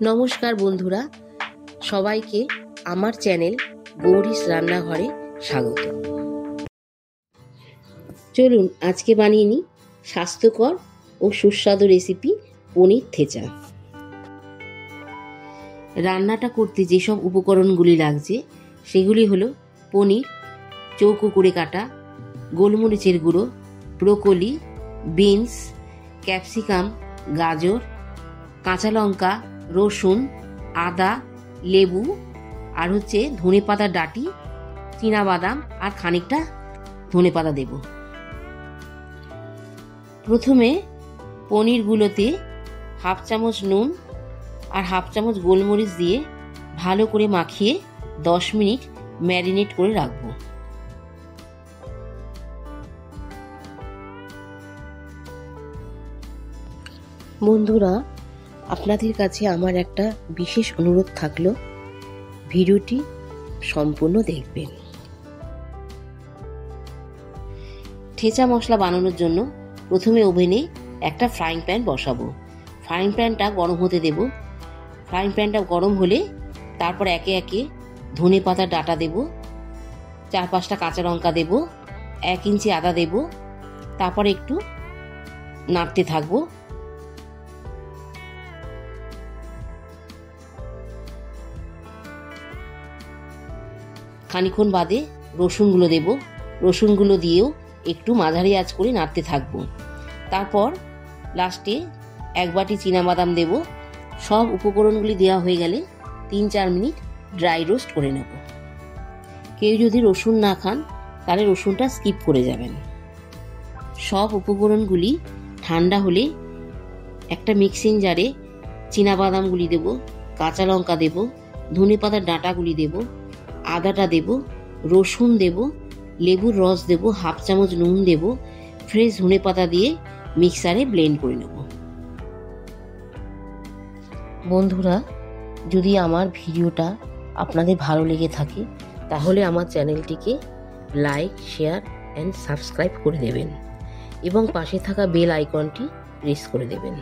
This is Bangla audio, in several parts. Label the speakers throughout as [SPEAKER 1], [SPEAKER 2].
[SPEAKER 1] নমস্কার বন্ধুরা, সবাইকে আমার চ্যানেল গৌরীস রান্নাঘরে স্বাগত। চলুন আজকে বানিয়ে নিই স্বাস্থ্যকর ও সুস্বাদু রেসিপি পনির থেচা। রান্নাটা করতে যেসব উপকরণগুলি লাগছে সেগুলি হলো পনির চৌকো করে কাটা, গোলমরিচের গুঁড়ো, ব্রোকলি, বিনস, ক্যাপসিকাম, গাজর, কাঁচা লঙ্কা, রসুন, আদা, লেবু, আর ধনেপাতার ডাঁটি, চীনাবাদাম আর খানিকটা ধনেপাতা দেব। প্রথমে পনিরগুলোতে হাফ চামচ নুন আর হাফ চামচ গোলমরিচ দিয়ে ভালো করে মাখিয়ে 10 মিনিট ম্যারিনেট করে রাখবো। বন্ধুরা, আপনাদের কাছে আমার একটা বিশেষ অনুরোধ থাকলো, ভিডিওটি সম্পূর্ণ দেখবেন। ঠেচা মশলা বানানোর জন্য প্রথমে ওভেনে একটা ফ্রাইং প্যান বসাবো। ফ্রাইং প্যানটা গরম হতে দেব। ফ্রাইং প্যানটা গরম হলে তারপর একে একে ধনেপাতার ডাঁটা দেব, 4-5টা কাঁচা লঙ্কা দেব, 1 ইঞ্চি আদা দেব, তারপর একটু নাড়তে থাকবো। খানিক্ষণ বাদে রসুনগুলো দেব। রসুনগুলো দিয়েও একটু মাঝারি আঁচ করে নাড়তে থাকবো। তারপর লাস্টে 1 বাটি চীনাবাদাম দেব। সব উপকরণগুলি দেওয়া হয়ে গেলে 3-4 মিনিট ড্রাই রোস্ট করে নেব। কেউ যদি রসুন না খান তাহলে রসুনটা স্কিপ করে যাবেন। সব উপকরণগুলি ঠান্ডা হলে একটা মিক্সিং জারে চীনাবাদামগুলি দেব, কাঁচা লঙ্কা দেব, ধনেপাতার ডাঁটাগুলি দেব, আদাটা দেব, রসুন দেব, লেবুর রস দেব, হাফ চামচ নুন দেব, ফ্রেশ ধনেপাতা দিয়ে মিক্সারে ব্লেন্ড করে নেব। বন্ধুরা, যদি আমার ভিডিওটা আপনাদের ভালো লেগে থাকে তাহলে আমার চ্যানেলটিকে লাইক, শেয়ার অ্যান্ড সাবস্ক্রাইব করে দেবেন এবং পাশে থাকা বেল আইকনটি প্রেস করে দেবেন।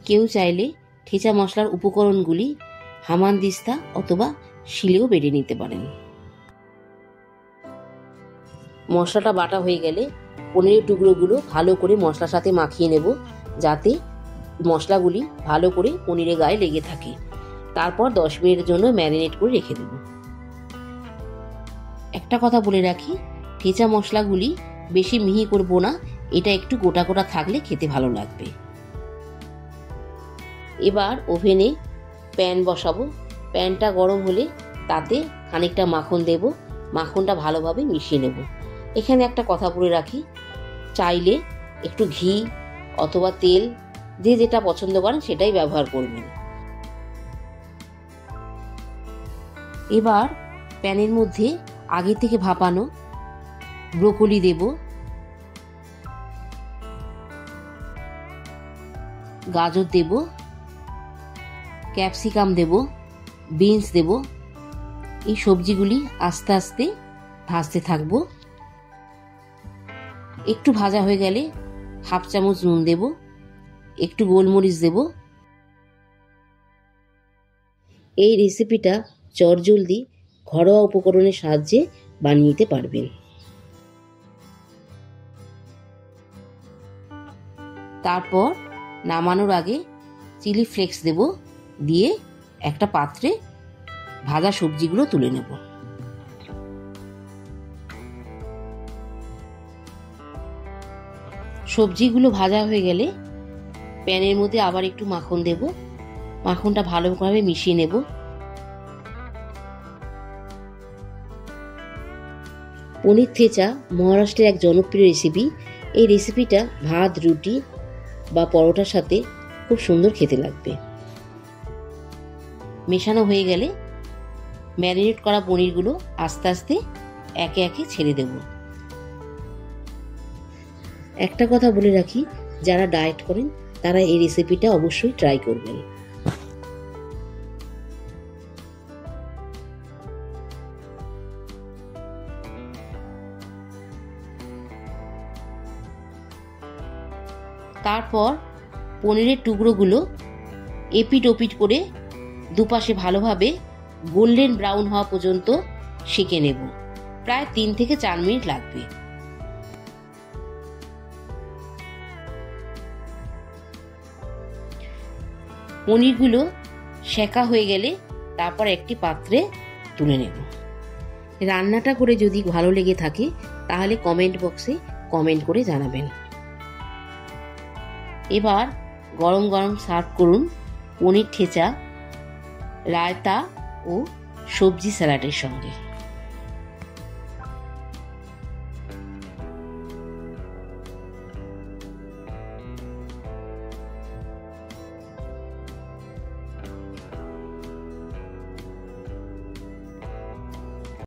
[SPEAKER 1] কেউ চাইলে ঠেচা মশলার উপকরণগুলি হামানদিস্তা অথবা শিলেও বেটে নিতে পারেন। মশলাটা বাটা হয়ে গেলে পনিরের টুকরোগুলো ভালো করে মশলার সাথে মাখিয়ে নেব, যাতে মশলাগুলি ভালো করে পনিরের গায়ে লেগে থাকে। তারপর 10 মিনিটের জন্য ম্যারিনেট করে রেখে দেব। একটা কথা বলে রাখি, ঠেচা মশলাগুলি বেশি মিহি করব না, এটা একটু গোটা গোটা থাকলে খেতে ভালো লাগবে। এবার ওভেনে প্যান বসাবো। প্যানটা গরম হলে তাতে খানিকটা মাখন দেব। মাখনটা ভালোভাবে মিশিয়ে নেব। এখানে একটা কথা বলে রাখি, চাইলে একটু ঘি অথবা তেল, যে যেটা পছন্দ করেন সেটাই ব্যবহার করবেন। এবার প্যানের মধ্যে আগে থেকে ভাপানো ব্রোকলি দেব, গাজর দেব, ক্যাপসিকাম দেব, বিনস দেব। এই সবজিগুলি আস্তে আস্তে ভাজতে থাকব। একটু ভাজা হয়ে গেলে হাফ চামচ নুন দেব, একটু গোলমরিচ দেব। এই রেসিপিটা চটজলদি ঘরোয়া উপকরণের সাহায্যে বানিয়ে নিতে পারবেন। তারপর নামানোর আগে চিলি ফ্লেক্স দেব, দিয়ে একটা পাত্রে ভাজা সবজিগুলো তুলে নেব। সবজিগুলো ভাজা হয়ে গেলে প্যানের মধ্যে আবার একটু মাখন দেব। মাখনটা ভালোভাবে মিশিয়ে নেব। পনির থেচা মহারাষ্ট্রের এক জনপ্রিয় রেসিপি। এই রেসিপিটা ভাত, রুটি বা পরোটার সাথে খুব সুন্দর খেতে লাগবে। মেশানো হয়ে গেলে ম্যারিনেট করা পনিরগুলো আস্তে আস্তে একে একে ছেড়ে দেব। একটা কথা বলে রাখি, যারা ডায়েট করেন তারা এই রেসিপিটা অবশ্যই ট্রাই করবেন। তারপর পনিরের টুকরোগুলো এপিট ওপিট করে দুপাশে ভালোভাবে গোল্ডেন ব্রাউন হওয়া পর্যন্ত সেঁকে নেব। প্রায় 3 থেকে 4 মিনিট লাগবে। পনিরগুলো সেঁকা হয়ে গেলে তারপর একটি পাত্রে তুলে নেব। রান্নাটা করে যদি ভালো লেগে থাকে তাহলে কমেন্ট বক্সে কমেন্ট করে জানাবেন। এবার গরম গরম সার্ভ করুন পনির ঠেচা, রায়তা ও সবজি স্যালাডের সঙ্গে।